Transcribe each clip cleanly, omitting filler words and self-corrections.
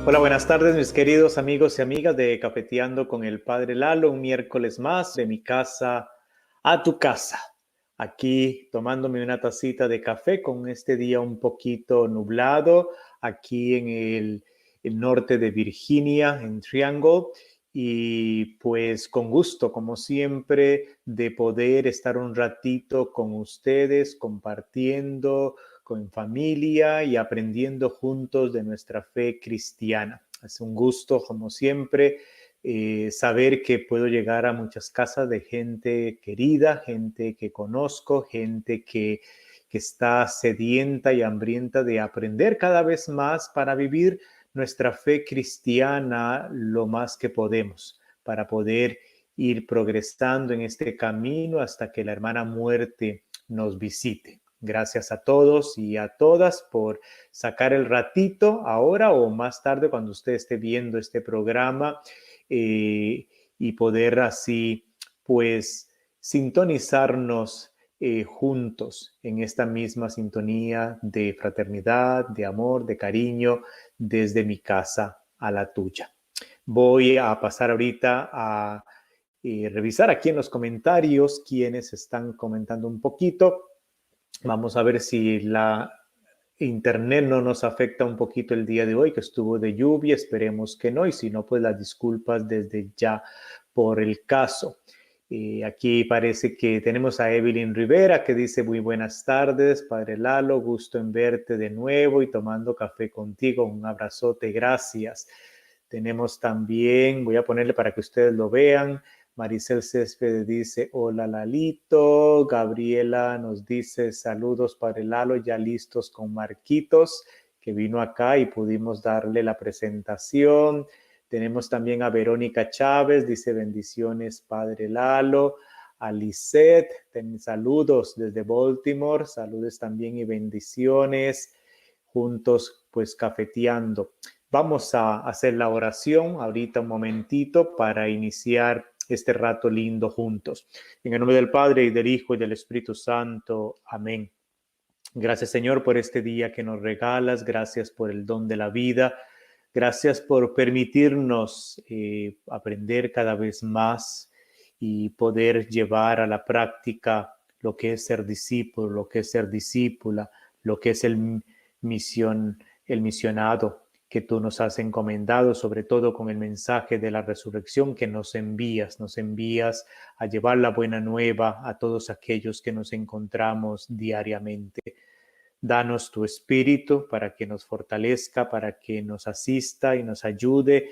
Hola, buenas tardes, mis queridos amigos y amigas de Cafeteando con el Padre Lalo. Un miércoles más de mi casa a tu casa. Aquí tomándome una tacita de café con este día un poquito nublado, aquí en el norte de Virginia, en Triangle. Y pues con gusto, como siempre, de poder estar un ratito con ustedes, compartiendo con familia y aprendiendo juntos de nuestra fe cristiana. Es un gusto, como siempre, saber que puedo llegar a muchas casas de gente querida, gente que conozco, gente que está sedienta y hambrienta de aprender cada vez más para vivir nuestra fe cristiana lo más que podemos, para poder ir progresando en este camino hasta que la hermana muerte nos visite. Gracias a todos y a todas por sacar el ratito ahora o más tarde cuando usted esté viendo este programa y poder así pues sintonizarnos juntos en esta misma sintonía de fraternidad, de amor, de cariño desde mi casa a la tuya. Voy a pasar ahorita a revisar aquí en los comentarios quienes están comentando un poquito. Vamos a ver si la internet no nos afecta un poquito el día de hoy, que estuvo de lluvia, esperemos que no, y si no, pues las disculpas desde ya por el caso. Aquí parece que tenemos a Evelyn Rivera que dice muy buenas tardes, Padre Lalo, gusto en verte de nuevo y tomando café contigo, un abrazote, gracias. Tenemos también, voy a ponerle para que ustedes lo vean, Maricel Céspedes dice, hola Lalito. Gabriela nos dice, saludos Padre Lalo, ya listos con Marquitos, que vino acá y pudimos darle la presentación. Tenemos también a Verónica Chávez, dice, bendiciones Padre Lalo. A Lisette, saludos desde Baltimore, saludos también y bendiciones. Juntos, pues, cafeteando. Vamos a hacer la oración ahorita un momentito para iniciar este rato lindo juntos. En el nombre del Padre y del Hijo y del Espíritu Santo. Amén. Gracias, Señor, por este día que nos regalas. Gracias por el don de la vida. Gracias por permitirnos aprender cada vez más y poder llevar a la práctica lo que es ser discípulo, lo que es ser discípula, lo que es el misionado que tú nos has encomendado, sobre todo con el mensaje de la resurrección que nos envías a llevar la buena nueva a todos aquellos que nos encontramos diariamente. Danos tu espíritu para que nos fortalezca, para que nos asista y nos ayude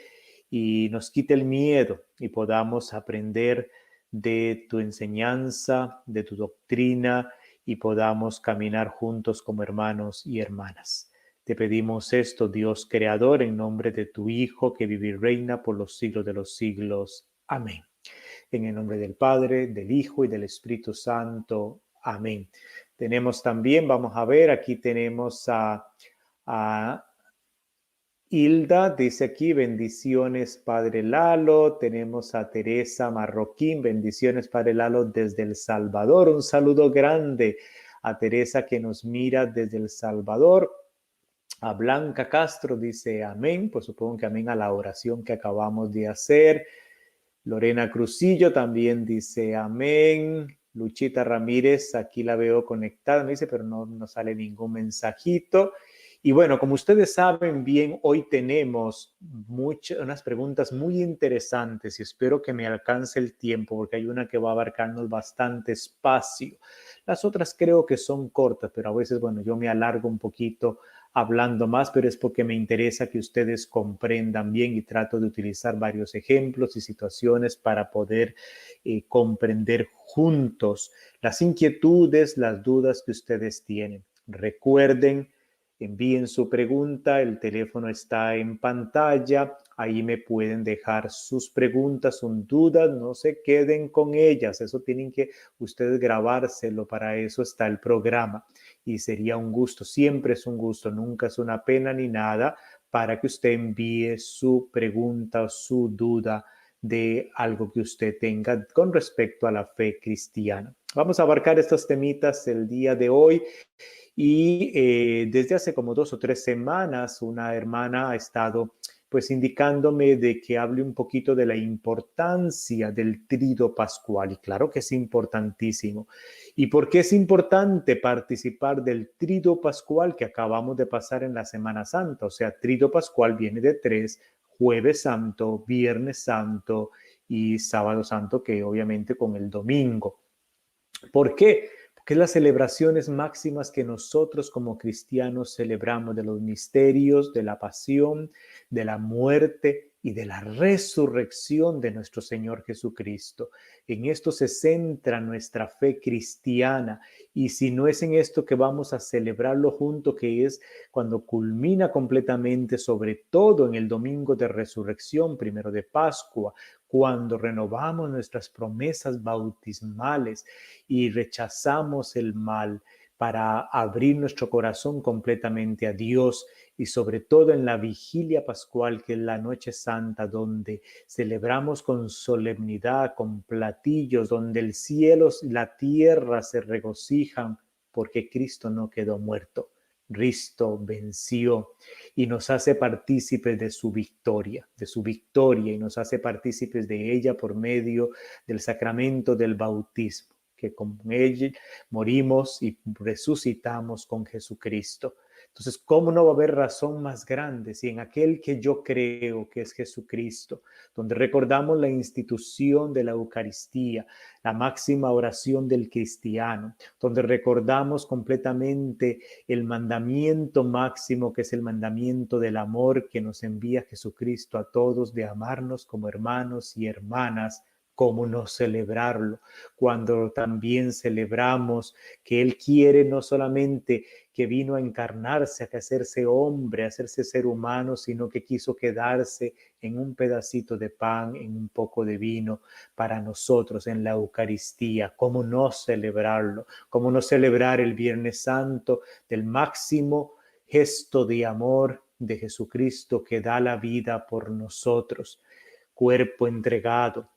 y nos quite el miedo y podamos aprender de tu enseñanza, de tu doctrina y podamos caminar juntos como hermanos y hermanas. Te pedimos esto, Dios creador, en nombre de tu Hijo, que vive y reina por los siglos de los siglos. Amén. En el nombre del Padre, del Hijo y del Espíritu Santo. Amén. Tenemos también, vamos a ver, aquí tenemos a Hilda, dice aquí, bendiciones Padre Lalo. Tenemos a Teresa Marroquín, bendiciones Padre Lalo desde El Salvador. Un saludo grande a Teresa que nos mira desde El Salvador. A Blanca Castro dice amén, pues supongo que amén a la oración que acabamos de hacer. Lorena Cruzillo también dice amén. Luchita Ramírez, aquí la veo conectada, me dice, pero no sale ningún mensajito. Y bueno, como ustedes saben bien, hoy tenemos unas preguntas muy interesantes y espero que me alcance el tiempo porque hay una que va a abarcarnos bastante espacio. Las otras creo que son cortas, pero a veces, bueno, yo me alargo un poquito hablando más, pero es porque me interesa que ustedes comprendan bien y trato de utilizar varios ejemplos y situaciones para poder comprender juntos las inquietudes, las dudas que ustedes tienen. Recuerden, envíen su pregunta, el teléfono está en pantalla, ahí me pueden dejar sus preguntas, sus dudas, no se queden con ellas, eso tienen que ustedes grabárselo, para eso está el programa y sería un gusto, siempre es un gusto, nunca es una pena ni nada para que usted envíe su pregunta o su duda de algo que usted tenga con respecto a la fe cristiana. Vamos a abarcar estos temitas el día de hoy y desde hace como 2 o 3 semanas una hermana ha estado pues indicándome de que hable un poquito de la importancia del Triduo Pascual. Y claro que es importantísimo. ¿Y por qué es importante participar del Triduo Pascual que acabamos de pasar en la Semana Santa? O sea, Triduo Pascual viene de tres: Jueves Santo, Viernes Santo y Sábado Santo, que obviamente con el domingo. ¿Por qué? Porque es las celebraciones máximas que nosotros como cristianos celebramos de los misterios, de la pasión, de la muerte y de la resurrección de nuestro Señor Jesucristo. En esto se centra nuestra fe cristiana, y si no es en esto que vamos a celebrarlo junto, que es cuando culmina completamente, sobre todo en el domingo de resurrección, primero de Pascua, cuando renovamos nuestras promesas bautismales y rechazamos el mal para abrir nuestro corazón completamente a Dios, y sobre todo en la vigilia pascual, que es la noche santa, donde celebramos con solemnidad, con platillos, donde el cielo y la tierra se regocijan porque Cristo no quedó muerto. Cristo venció y nos hace partícipes de su victoria, y nos hace partícipes de ella por medio del sacramento del bautismo, que con ella morimos y resucitamos con Jesucristo. Entonces, ¿cómo no va a haber razón más grande si en aquel que yo creo, que es Jesucristo, donde recordamos la institución de la Eucaristía, la máxima oración del cristiano, donde recordamos completamente el mandamiento máximo, que es el mandamiento del amor que nos envía Jesucristo a todos, de amarnos como hermanos y hermanas? ¿Cómo no celebrarlo cuando también celebramos que Él quiere no solamente que vino a encarnarse, a hacerse hombre, a hacerse ser humano, sino que quiso quedarse en un pedacito de pan, en un poco de vino para nosotros en la Eucaristía? ¿Cómo no celebrarlo? ¿Cómo no celebrar el Viernes Santo del máximo gesto de amor de Jesucristo, que da la vida por nosotros? Cuerpo entregado,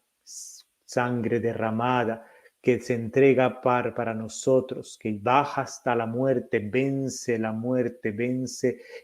sangre derramada, que se entrega para nosotros, que baja hasta la muerte, vence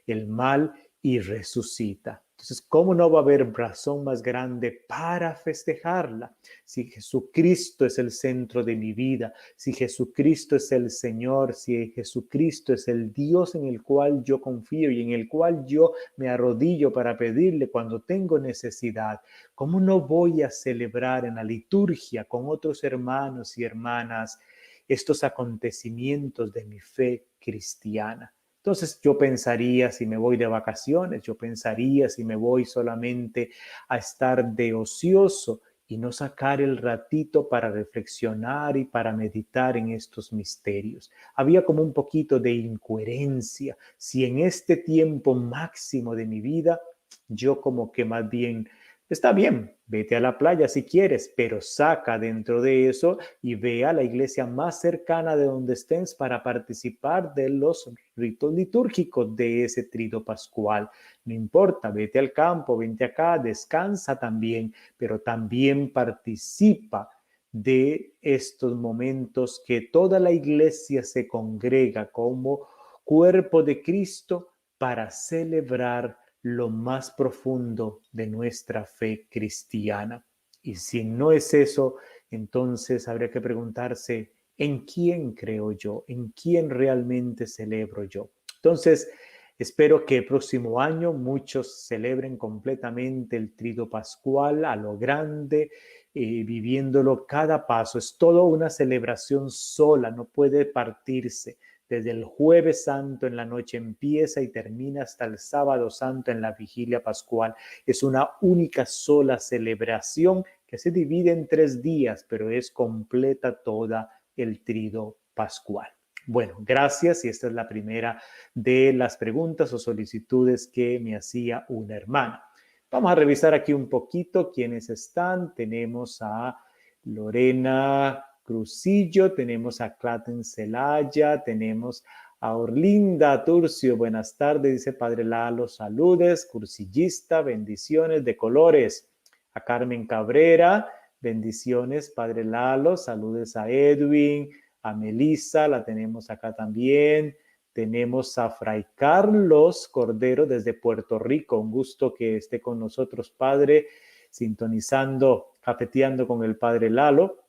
el mal y resucita. Entonces, ¿cómo no va a haber razón más grande para festejarla? Si Jesucristo es el centro de mi vida, si Jesucristo es el Señor, si Jesucristo es el Dios en el cual yo confío y en el cual yo me arrodillo para pedirle cuando tengo necesidad, ¿cómo no voy a celebrar en la liturgia con otros hermanos y hermanas estos acontecimientos de mi fe cristiana? Entonces yo pensaría, si me voy de vacaciones, yo pensaría si me voy solamente a estar de ocioso y no sacar el ratito para reflexionar y para meditar en estos misterios. Había como un poquito de incoherencia si en este tiempo máximo de mi vida yo como que más bien... Está bien, vete a la playa si quieres, pero saca dentro de eso y ve a la iglesia más cercana de donde estés para participar de los ritos litúrgicos de ese trido pascual. No importa, vete al campo, vente acá, descansa también, pero también participa de estos momentos que toda la iglesia se congrega como cuerpo de Cristo para celebrar lo más profundo de nuestra fe cristiana. Y si no es eso, entonces habría que preguntarse, ¿en quién creo yo? ¿En quién realmente celebro yo? Entonces, espero que el próximo año muchos celebren completamente el Trido Pascual a lo grande, viviéndolo cada paso. Es toda una celebración sola, no puede partirse. Desde el Jueves Santo en la noche empieza y termina hasta el Sábado Santo en la vigilia pascual. Es una única sola celebración que se divide en 3 días, pero es completa toda el trido pascual. Bueno, gracias, y esta es la primera de las preguntas o solicitudes que me hacía una hermana. Vamos a revisar aquí un poquito quiénes están. Tenemos a Lorena Crucillo, tenemos a Claten Celaya, tenemos a Orlinda Turcio. Buenas tardes, dice Padre Lalo, saludes, cursillista, bendiciones de colores. A Carmen Cabrera, bendiciones, Padre Lalo, saludes a Edwin, a Melissa, la tenemos acá también. Tenemos a Fray Carlos Cordero desde Puerto Rico. Un gusto que esté con nosotros, Padre, sintonizando, cafeteando con el Padre Lalo.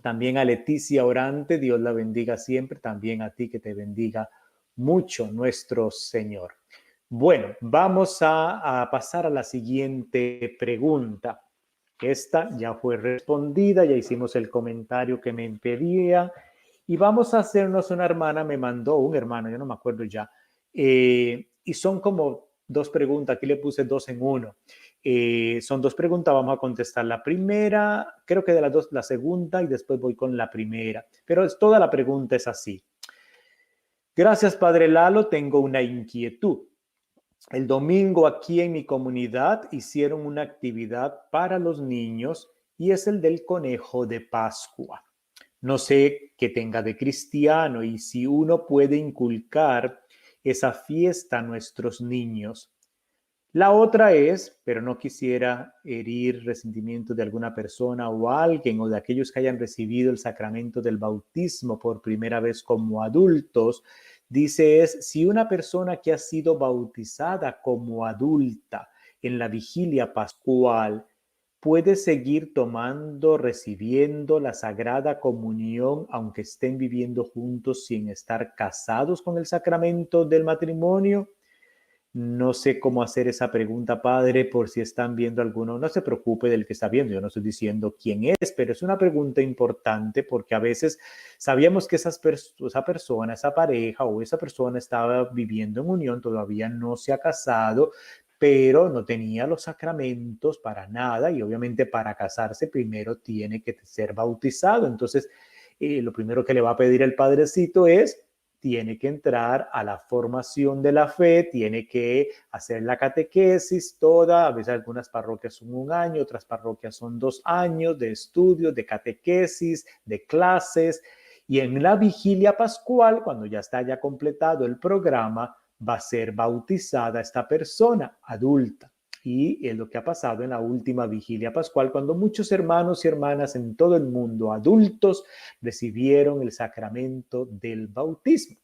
También a Leticia Orante, Dios la bendiga siempre. También a ti, que te bendiga mucho nuestro Señor. Bueno, vamos a pasar a la siguiente pregunta. Esta ya fue respondida, ya hicimos el comentario que me impedía. Y vamos a hacernos, una hermana me mandó, un hermano, yo no me acuerdo ya, y son como dos preguntas, aquí le puse dos en uno. Son dos preguntas, vamos a contestar la primera, creo que de las dos, la segunda, y después voy con la primera. Pero toda la pregunta es así. Gracias, Padre Lalo, tengo una inquietud. El domingo aquí en mi comunidad hicieron una actividad para los niños y es el del conejo de Pascua. No sé qué tenga de cristiano y si uno puede inculcar esa fiesta a nuestros niños. La otra es, pero no quisiera herir resentimiento de alguna persona o alguien o de aquellos que hayan recibido el sacramento del bautismo por primera vez como adultos, dice es, si una persona que ha sido bautizada como adulta en la vigilia pascual puede seguir tomando, recibiendo la Sagrada Comunión, aunque estén viviendo juntos sin estar casados con el sacramento del matrimonio. No sé cómo hacer esa pregunta, Padre, por si están viendo alguno. No se preocupe del que está viendo, yo no estoy diciendo quién es, pero es una pregunta importante porque a veces sabíamos que esa persona, esa pareja o esa persona estaba viviendo en unión, todavía no se ha casado, pero no tenía los sacramentos para nada y obviamente para casarse primero tiene que ser bautizado. Entonces, lo primero que le va a pedir el padrecito es tiene que entrar a la formación de la fe, tiene que hacer la catequesis toda, a veces algunas parroquias son 1 año, otras parroquias son 2 años de estudio, de catequesis, de clases, y en la vigilia pascual, cuando ya está ya completado el programa, va a ser bautizada esta persona adulta. Y es lo que ha pasado en la última vigilia pascual, cuando muchos hermanos y hermanas en todo el mundo, adultos, recibieron el sacramento del bautismo.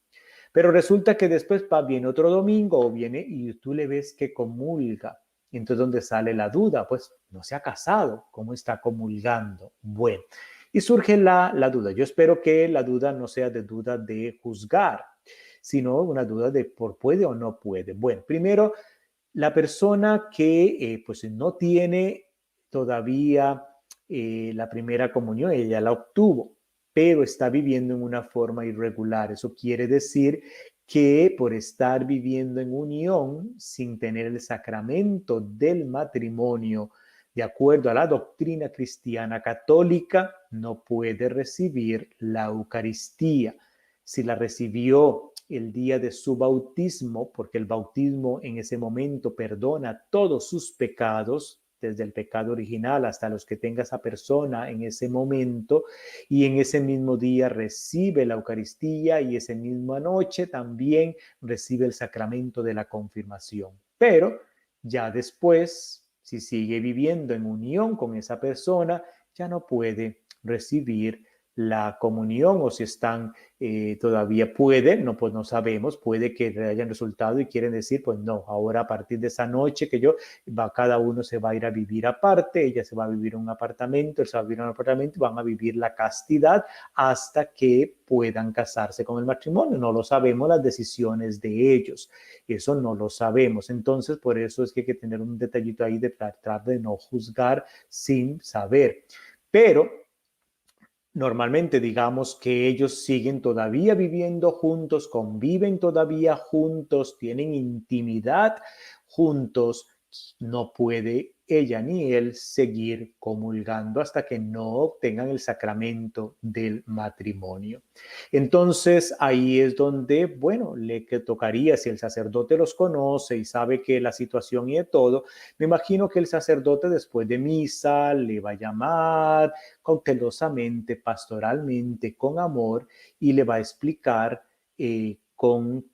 Pero resulta que después viene otro domingo o viene y tú le ves que comulga. Entonces, ¿dónde sale la duda? Pues no se ha casado. ¿Cómo está comulgando? Bueno, y surge la duda. Yo espero que la duda no sea de duda de juzgar, sino una duda de por puede o no puede. Bueno, primero, la persona que pues no tiene todavía la primera comunión, ella la obtuvo, pero está viviendo en una forma irregular. Eso quiere decir que por estar viviendo en unión sin tener el sacramento del matrimonio, de acuerdo a la doctrina cristiana católica, no puede recibir la Eucaristía. Si la recibió el día de su bautismo, porque el bautismo en ese momento perdona todos sus pecados, desde el pecado original hasta los que tenga esa persona en ese momento, y en ese mismo día recibe la Eucaristía y esa misma noche también recibe el sacramento de la confirmación. Pero ya después, si sigue viviendo en unión con esa persona, ya no puede recibir la comunión o si están todavía pueden, no, pues no sabemos, puede que hayan resultado y quieren decir, pues no, ahora a partir de esa noche que cada uno se va a ir a vivir aparte, ella se va a vivir en un apartamento, él se va a vivir en un apartamento, van a vivir la castidad hasta que puedan casarse con el matrimonio. No lo sabemos, las decisiones de ellos, eso no lo sabemos. Entonces, por eso es que hay que tener un detallito ahí de tratar de no juzgar sin saber. Pero normalmente digamos que ellos siguen todavía viviendo juntos, conviven todavía juntos, tienen intimidad juntos, no puede ella ni él seguir comulgando hasta que no obtengan el sacramento del matrimonio. Entonces ahí es donde, bueno, le tocaría, si el sacerdote los conoce y sabe que la situación y de todo, me imagino que el sacerdote después de misa le va a llamar cautelosamente, pastoralmente, con amor y le va a explicar con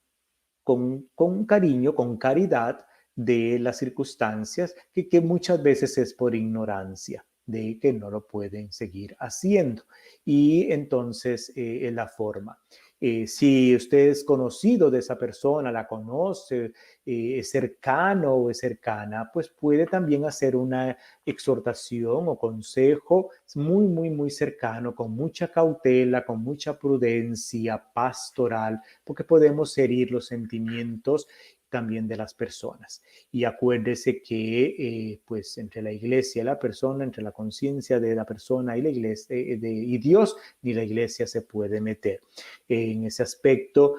cariño, con caridad de las circunstancias que muchas veces es por ignorancia de que no lo pueden seguir haciendo. Y entonces es la forma. Si usted es conocido de esa persona, la conoce, es cercano o es cercana, pues puede también hacer una exhortación o consejo muy, muy, muy cercano, con mucha cautela, con mucha prudencia pastoral, porque podemos herir los sentimientos también de las personas. Y acuérdese que pues entre la iglesia y la persona, entre la conciencia de la persona y la iglesia y Dios, ni la iglesia se puede meter. En ese aspecto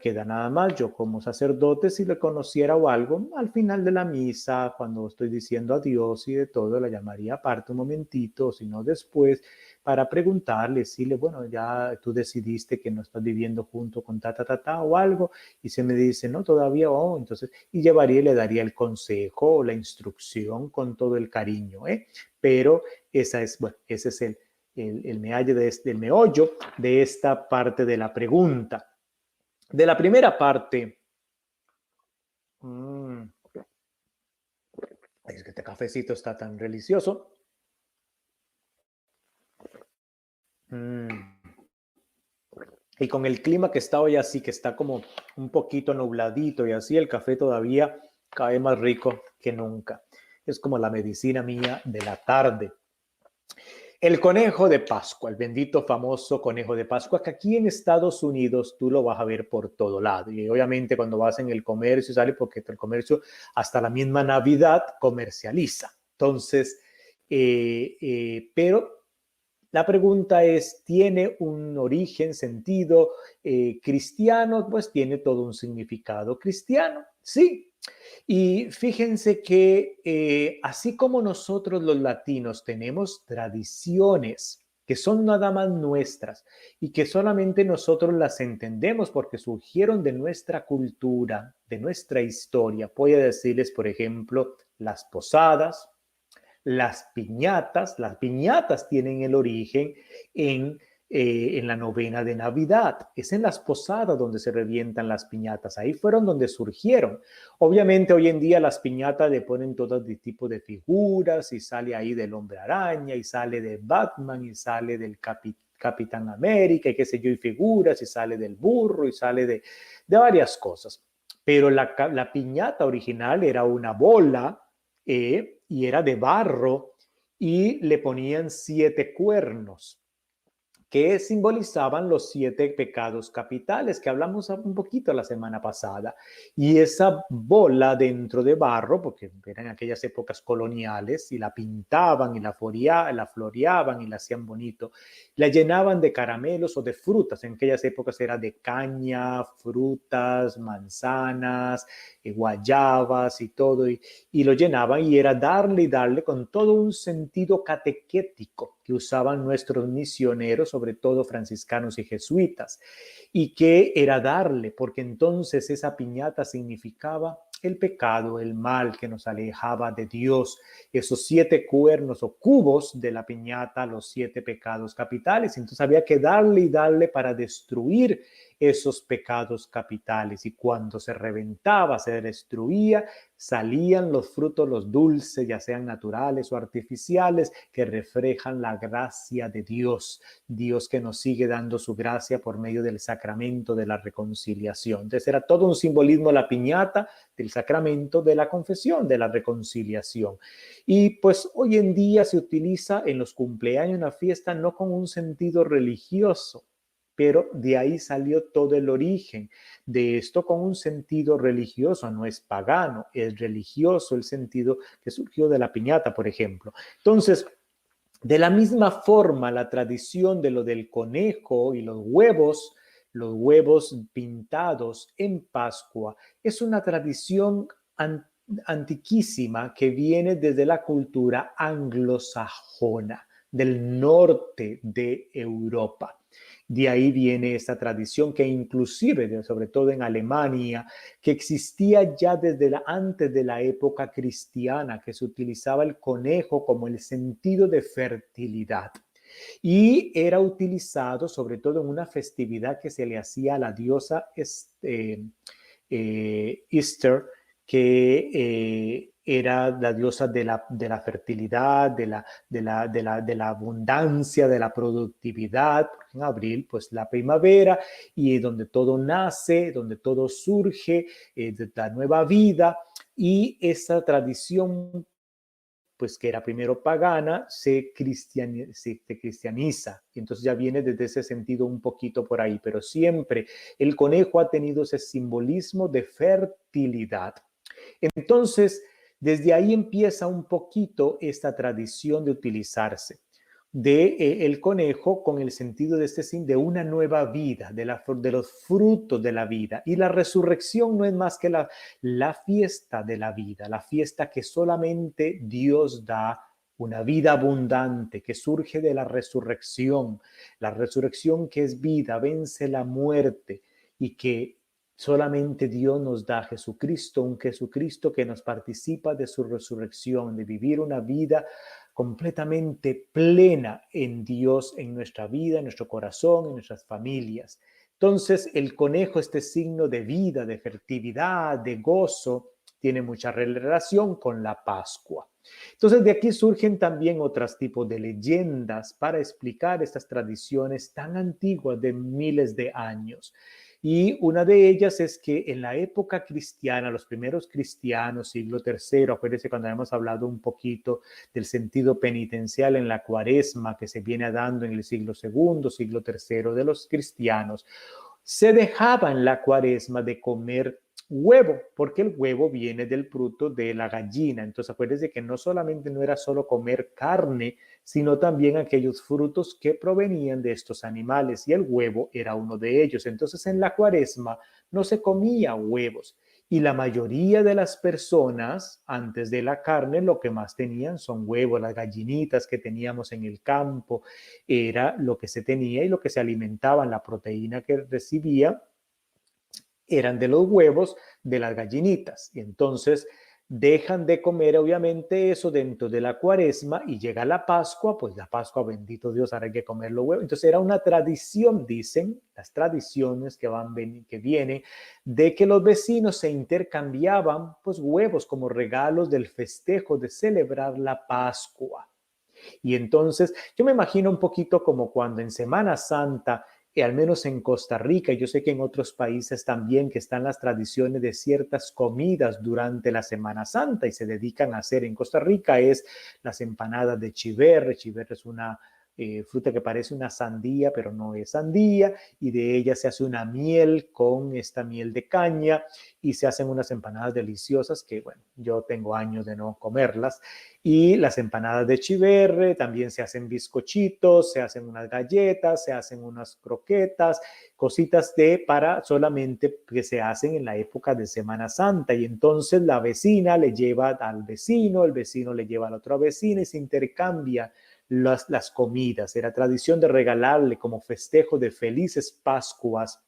queda nada más. Yo como sacerdote, si le conociera o algo, al final de la misa, cuando estoy diciendo adiós y de todo, la llamaría aparte un momentito, si no después, para preguntarle, decirle, bueno, ya tú decidiste que no estás viviendo junto con o algo, y se me dice, no, todavía, oh, entonces, y llevaría y le daría el consejo o la instrucción con todo el cariño, ¿eh? Pero bueno, ese es el meollo de esta parte de la pregunta. De la primera parte, es que este cafecito está tan delicioso. Y con el clima que está hoy así, que está como un poquito nubladito y así, el café todavía cae más rico que nunca. Es como la medicina mía de la tarde. El conejo de Pascua, el bendito famoso conejo de Pascua, que aquí en Estados Unidos tú lo vas a ver por todo lado. Y obviamente cuando vas en el comercio sale porque el comercio hasta la misma Navidad comercializa. Entonces, pero la pregunta es, ¿tiene un origen, sentido cristiano? Pues tiene todo un significado cristiano, sí. Y fíjense que así como nosotros los latinos tenemos tradiciones que son nada más nuestras y que solamente nosotros las entendemos porque surgieron de nuestra cultura, de nuestra historia. Voy a decirles, por ejemplo, las posadas, las piñatas tienen el origen en la novena de Navidad. Es en las posadas donde se revientan las piñatas. Ahí fueron donde surgieron. Obviamente hoy en día las piñatas le ponen todo tipo de figuras y sale ahí del Hombre Araña y sale de Batman y sale del Capitán América y qué sé yo, y figuras y sale del burro y sale de varias cosas. Pero la piñata original era una bola y era de barro y le ponían 7 cuernos que simbolizaban los 7 pecados capitales que hablamos un poquito la semana pasada. Y esa bola dentro de barro, porque eran aquellas épocas coloniales, y la pintaban y la floreaban y la hacían bonito, la llenaban de caramelos o de frutas. En aquellas épocas era de caña, frutas, manzanas, guayabas y todo, y lo llenaban y era darle y darle con todo un sentido catequético que usaban nuestros misioneros, sobre todo franciscanos y jesuitas, y que era darle, porque entonces esa piñata significaba el pecado, el mal que nos alejaba de Dios, esos 7 cuernos o cubos de la piñata, los 7 pecados capitales. Entonces había que darle y darle para destruir esos pecados capitales, y cuando se reventaba, se destruía, salían los frutos, los dulces, ya sean naturales o artificiales, que reflejan la gracia de Dios, Dios que nos sigue dando su gracia por medio del sacramento de la reconciliación. Entonces era todo un simbolismo la piñata del sacramento de la confesión, de la reconciliación. Y pues hoy en día se utiliza en los cumpleaños, en la fiesta, no con un sentido religioso, pero de ahí salió todo el origen de esto con un sentido religioso, no es pagano, es religioso el sentido que surgió de la piñata, por ejemplo. Entonces, de la misma forma, la tradición de lo del conejo y los huevos pintados en Pascua, es una tradición antiquísima que viene desde la cultura anglosajona del norte de Europa. De ahí viene esta tradición que inclusive, sobre todo en Alemania, que existía ya desde antes de la época cristiana, que se utilizaba el conejo como el sentido de fertilidad. Y era utilizado sobre todo en una festividad que se le hacía a la diosa Easter, que era la diosa de la fertilidad, de la abundancia, de la productividad. En abril, pues la primavera, y donde todo nace, donde todo surge, de la nueva vida, y esa tradición, pues que era primero pagana, se cristianiza. Y entonces ya viene desde ese sentido un poquito por ahí, pero siempre el conejo ha tenido ese simbolismo de fertilidad. Entonces, desde ahí empieza un poquito esta tradición de utilizarse el conejo con el sentido de una nueva vida, de los frutos de la vida. Y la resurrección no es más que la fiesta de la vida, la fiesta que solamente Dios da, una vida abundante que surge de la resurrección que es vida, vence la muerte, y que solamente Dios nos da Jesucristo, un Jesucristo que nos participa de su resurrección, de vivir una vida completamente plena en Dios, en nuestra vida, en nuestro corazón, en nuestras familias. Entonces, el conejo, este signo de vida, de fertilidad, de gozo, tiene mucha relación con la Pascua. Entonces, de aquí surgen también otros tipos de leyendas para explicar estas tradiciones tan antiguas de miles de años. Y una de ellas es que en la época cristiana, los primeros cristianos, siglo III, acuérdense cuando hemos hablado un poquito del sentido penitencial en la cuaresma que se viene dando en el siglo II, siglo III de los cristianos, se dejaba en la cuaresma de comer huevo, porque el huevo viene del fruto de la gallina. Entonces acuérdense que no solamente no era solo comer carne, sino también aquellos frutos que provenían de estos animales, y el huevo era uno de ellos. Entonces en la cuaresma no se comía huevos, y la mayoría de las personas antes de la carne lo que más tenían son huevos. Las gallinitas que teníamos en el campo era lo que se tenía, y lo que se alimentaban, la proteína que recibía, eran de los huevos de las gallinitas. Y entonces dejan de comer obviamente eso dentro de la cuaresma, y llega la Pascua, pues la Pascua, bendito Dios, ahora hay que comer los huevos. Entonces era una tradición, dicen las tradiciones que vienen, de que los vecinos se intercambiaban pues huevos como regalos del festejo de celebrar la Pascua. Y entonces yo me imagino un poquito como cuando en Semana Santa, al menos en Costa Rica, y yo sé que en otros países también, que están las tradiciones de ciertas comidas durante la Semana Santa y se dedican a hacer. En Costa Rica es las empanadas de chiverre. Chiverre es una fruta que parece una sandía, pero no es sandía, y de ella se hace una miel con esta miel de caña, y se hacen unas empanadas deliciosas que, bueno, yo tengo años de no comerlas. Y las empanadas de chiverre, también se hacen bizcochitos, se hacen unas galletas, se hacen unas croquetas, cositas para solamente que se hacen en la época de Semana Santa. Y entonces la vecina le lleva al vecino, el vecino le lleva a la otra vecina, y se intercambian las comidas. Era tradición de regalarle como festejo de felices Pascuas,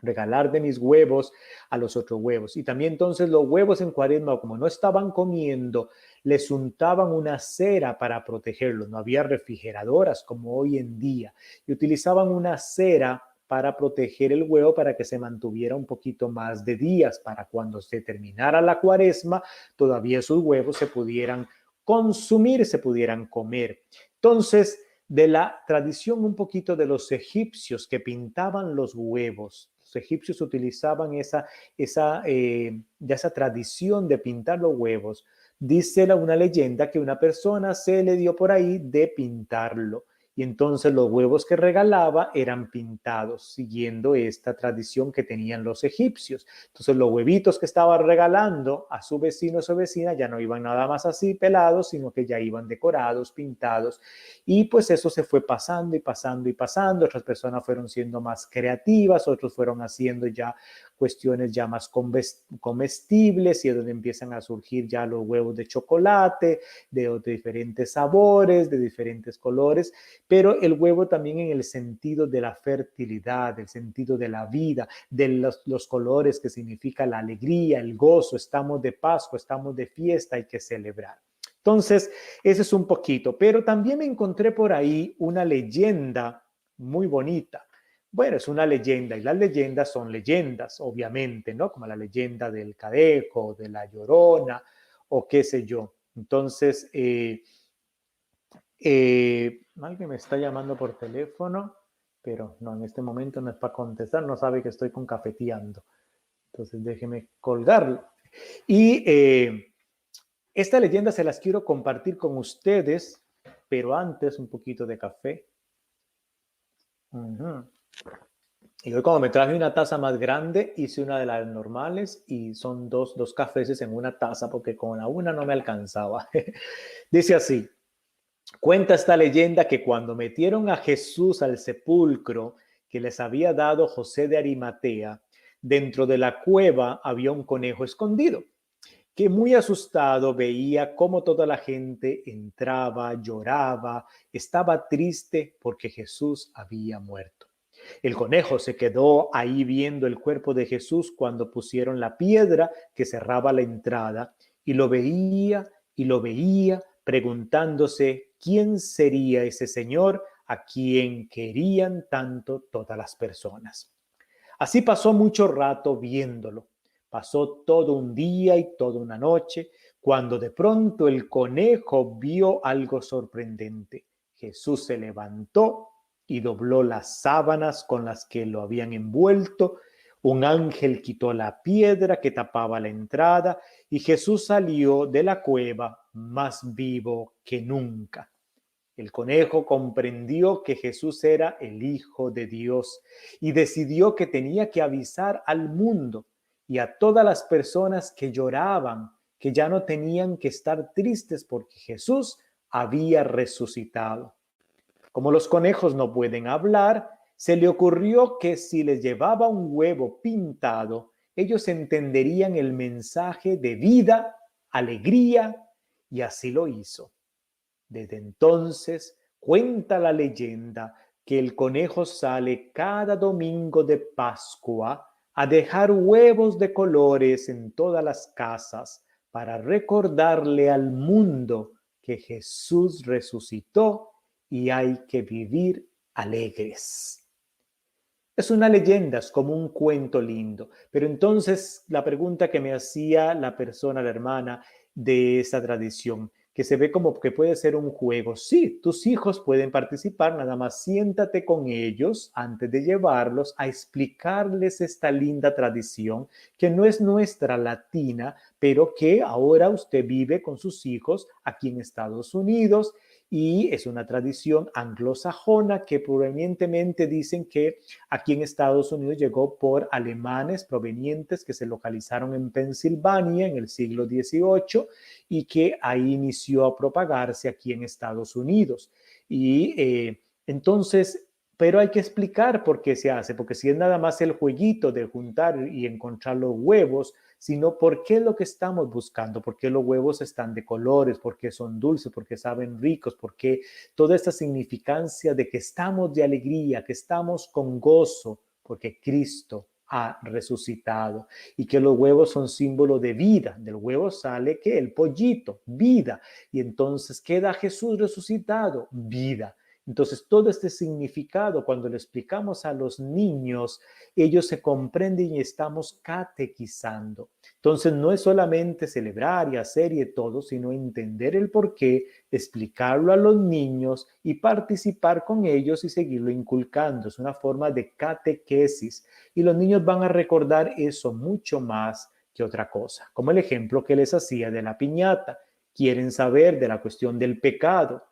regalar de mis huevos a los otros huevos. Y también entonces los huevos en cuaresma, como no estaban comiendo, les untaban una cera para protegerlos. No había refrigeradoras como hoy en día, y utilizaban una cera para proteger el huevo, para que se mantuviera un poquito más de días, para cuando se terminara la cuaresma, todavía esos huevos se pudieran consumir, se pudieran comer. Entonces, de la tradición un poquito de los egipcios que pintaban los huevos. Los egipcios utilizaban esa tradición de pintar los huevos. Dice una leyenda que una persona se le dio por ahí de pintarlo, y entonces los huevos que regalaba eran pintados, siguiendo esta tradición que tenían los egipcios. Entonces los huevitos que estaba regalando a su vecino o su vecina ya no iban nada más así pelados, sino que ya iban decorados, pintados. Y pues eso se fue pasando y pasando y pasando. Otras personas fueron siendo más creativas, otros fueron haciendo ya cuestiones ya más comestibles, y es donde empiezan a surgir ya los huevos de chocolate, de diferentes sabores, de diferentes colores, pero el huevo también en el sentido de la fertilidad, el sentido de la vida, de los colores que significa la alegría, el gozo. Estamos de Pascua, estamos de fiesta, hay que celebrar. Entonces, ese es un poquito, pero también me encontré por ahí una leyenda muy bonita. Bueno, es una leyenda, y las leyendas son leyendas, obviamente, ¿no? Como la leyenda del Cadejo, de la Llorona, o qué sé yo. Entonces, alguien me está llamando por teléfono, pero no, en este momento no es para contestar, no sabe que estoy con cafeteando. Entonces déjeme colgarlo. Y esta leyenda se las quiero compartir con ustedes, pero antes un poquito de café. Y hoy como me traje una taza más grande, hice una de las normales y son dos cafés en una taza porque con la una no me alcanzaba. Dice así, cuenta esta leyenda que cuando metieron a Jesús al sepulcro que les había dado José de Arimatea, dentro de la cueva había un conejo escondido, que muy asustado veía cómo toda la gente entraba, lloraba, estaba triste porque Jesús había muerto. El conejo se quedó ahí viendo el cuerpo de Jesús cuando pusieron la piedra que cerraba la entrada y lo veía, preguntándose quién sería ese señor a quien querían tanto todas las personas. Así pasó mucho rato viéndolo. Pasó todo un día y toda una noche, cuando de pronto el conejo vio algo sorprendente. Jesús se levantó y dobló las sábanas con las que lo habían envuelto. Un ángel quitó la piedra que tapaba la entrada y Jesús salió de la cueva más vivo que nunca. El conejo comprendió que Jesús era el Hijo de Dios y decidió que tenía que avisar al mundo y a todas las personas que lloraban, que ya no tenían que estar tristes porque Jesús había resucitado. Como los conejos no pueden hablar, se le ocurrió que si les llevaba un huevo pintado, ellos entenderían el mensaje de vida, alegría, y así lo hizo. Desde entonces, cuenta la leyenda que el conejo sale cada domingo de Pascua a dejar huevos de colores en todas las casas para recordarle al mundo que Jesús resucitó y hay que vivir alegres. Es una leyenda, es como un cuento lindo. Pero entonces la pregunta que me hacía la persona, la hermana de esta tradición, que se ve como que puede ser un juego. Sí, tus hijos pueden participar, nada más siéntate con ellos antes de llevarlos a explicarles esta linda tradición que no es nuestra latina, pero que ahora usted vive con sus hijos aquí en Estados Unidos y es una tradición anglosajona que provenientemente dicen que aquí en Estados Unidos llegó por alemanes provenientes que se localizaron en Pensilvania en el siglo XVIII y que ahí inició a propagarse aquí en Estados Unidos. Y entonces, pero hay que explicar por qué se hace, porque si es nada más el jueguito de juntar y encontrar los huevos, sino por qué es lo que estamos buscando, por qué los huevos están de colores, por qué son dulces, por qué saben ricos, por qué toda esta significancia de que estamos de alegría, que estamos con gozo, porque Cristo ha resucitado y que los huevos son símbolo de vida. Del huevo sale que el pollito, vida. Y entonces queda Jesús resucitado, vida. Entonces, todo este significado, cuando lo explicamos a los niños, ellos se comprenden y estamos catequizando. Entonces, no es solamente celebrar y hacer y todo, sino entender el porqué, explicarlo a los niños y participar con ellos y seguirlo inculcando. Es una forma de catequesis y los niños van a recordar eso mucho más que otra cosa. Como el ejemplo que les hacía de la piñata. Quieren saber de la cuestión del pecado,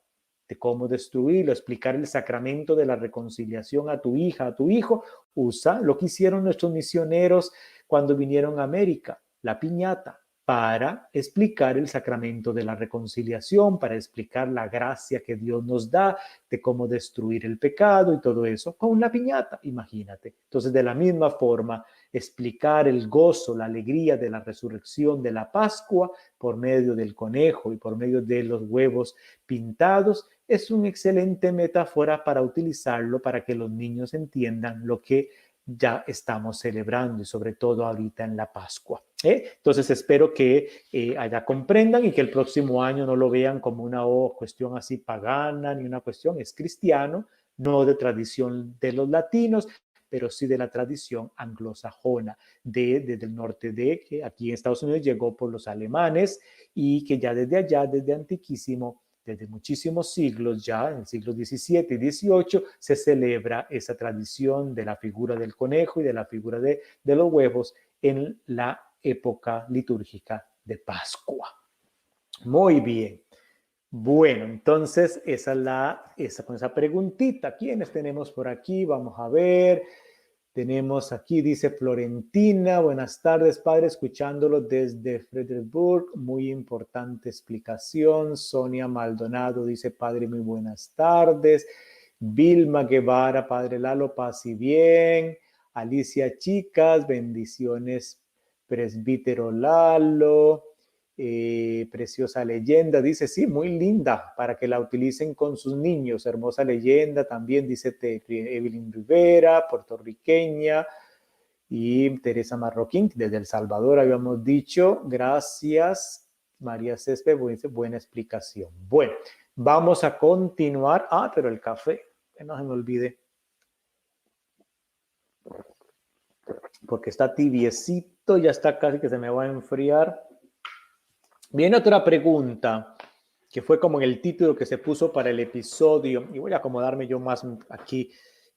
de cómo destruirlo, explicar el sacramento de la reconciliación a tu hija, a tu hijo. Usa lo que hicieron nuestros misioneros cuando vinieron a América, la piñata, para explicar el sacramento de la reconciliación, para explicar la gracia que Dios nos da, de cómo destruir el pecado y todo eso, con la piñata, imagínate. Entonces, de la misma forma, explicar el gozo, la alegría de la resurrección de la Pascua por medio del conejo y por medio de los huevos pintados, es una excelente metáfora para utilizarlo para que los niños entiendan lo que ya estamos celebrando y sobre todo ahorita en la Pascua. Entonces espero que allá comprendan y que el próximo año no lo vean como una cuestión así pagana ni una cuestión, es cristiano, no de tradición de los latinos, pero sí de la tradición anglosajona, desde el norte de, que aquí en Estados Unidos llegó por los alemanes y que ya desde allá, desde antiquísimo, desde muchísimos siglos, ya en el siglo XVII y XVIII, se celebra esa tradición de la figura del conejo y de la figura de los huevos en la época litúrgica de Pascua. Muy bien. Bueno, entonces con esa preguntita, ¿quiénes tenemos por aquí? Vamos a ver. Tenemos aquí, dice Florentina, buenas tardes, padre, escuchándolo desde Fredericksburg, muy importante explicación. Sonia Maldonado dice, padre, muy buenas tardes. Vilma Guevara, padre Lalo, paz y bien. Alicia Chicas, bendiciones, presbítero Lalo. Preciosa leyenda, dice, sí, muy linda, para que la utilicen con sus niños, hermosa leyenda, también dice Evelyn Rivera, puertorriqueña, y Teresa Marroquín, desde El Salvador, habíamos dicho, gracias, María Césped, buena explicación. Bueno, vamos a continuar, pero el café, que no se me olvide, porque está tibiecito, ya está casi que se me va a enfriar. Viene otra pregunta, que fue como en el título que se puso para el episodio, y voy a acomodarme yo más aquí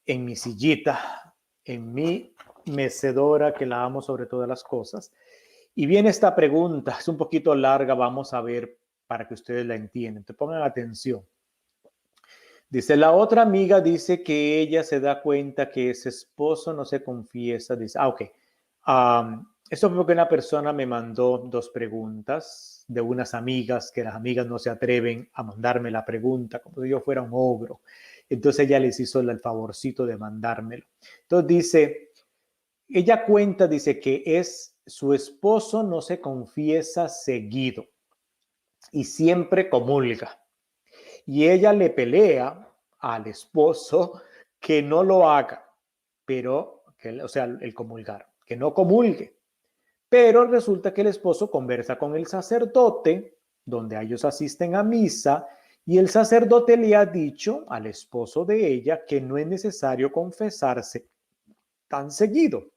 en mi sillita, en mi mecedora, que la amo sobre todas las cosas. Y viene esta pregunta, es un poquito larga, vamos a ver para que ustedes la entiendan. Te pongan atención. Dice, la otra amiga dice que ella se da cuenta que ese esposo no se confiesa. Dice, ok. Esto fue porque una persona me mandó dos preguntas de unas amigas, que las amigas no se atreven a mandarme la pregunta, como si yo fuera un ogro. Entonces ella les hizo el favorcito de mandármelo. Entonces dice, ella cuenta, dice que su esposo no se confiesa seguido y siempre comulga. Y ella le pelea al esposo que no lo haga, pero, o sea, el comulgar, que no comulgue. Pero resulta que el esposo conversa con el sacerdote, donde ellos asisten a misa, y el sacerdote le ha dicho al esposo de ella que no es necesario confesarse tan seguido,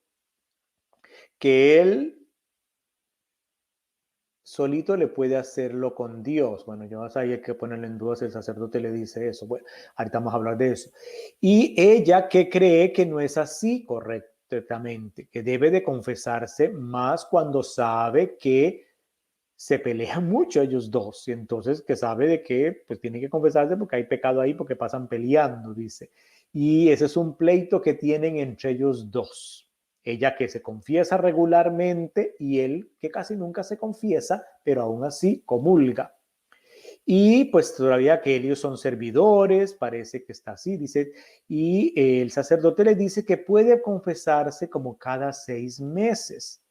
que él solito le puede hacerlo con Dios. Bueno, yo no sabía que ponerle en duda si el sacerdote le dice eso. Bueno, ahorita vamos a hablar de eso. Y ella que cree que no es así correctamente, que debe de confesarse más cuando sabe que se pelean mucho ellos dos, y entonces que sabe de que pues tiene que confesarse porque hay pecado ahí, porque pasan peleando, dice. Y ese es un pleito que tienen entre ellos dos. Ella que se confiesa regularmente y él que casi nunca se confiesa, pero aún así comulga. Y pues todavía que ellos son servidores, parece que está así, dice, y el sacerdote le dice que puede confesarse como cada 6 meses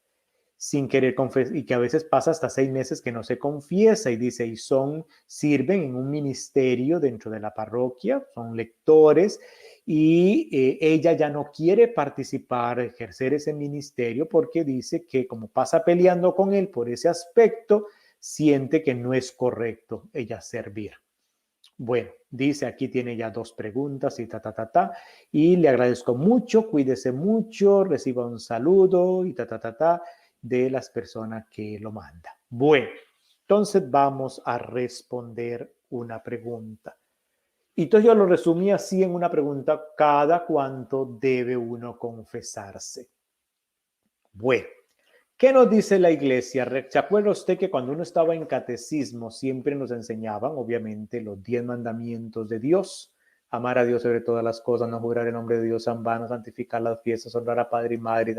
sin querer confesar, y que a veces pasa hasta 6 meses que no se confiesa, y dice, y sirven en un ministerio dentro de la parroquia, son lectores, y ella ya no quiere participar, ejercer ese ministerio, porque dice que como pasa peleando con él por ese aspecto, siente que no es correcto ella servir. Bueno, dice aquí tiene ya 2 preguntas y y le agradezco mucho, cuídese mucho, reciba un saludo y de las personas que lo mandan. Bueno, entonces vamos a responder una pregunta. Y entonces yo lo resumí así en una pregunta, ¿cada cuánto debe uno confesarse? Bueno, ¿qué nos dice la iglesia? ¿Se acuerda usted que cuando uno estaba en catecismo siempre nos enseñaban, obviamente, los 10 mandamientos de Dios? Amar a Dios sobre todas las cosas, no jurar en nombre de Dios en vano, santificar las fiestas, honrar a padre y madre,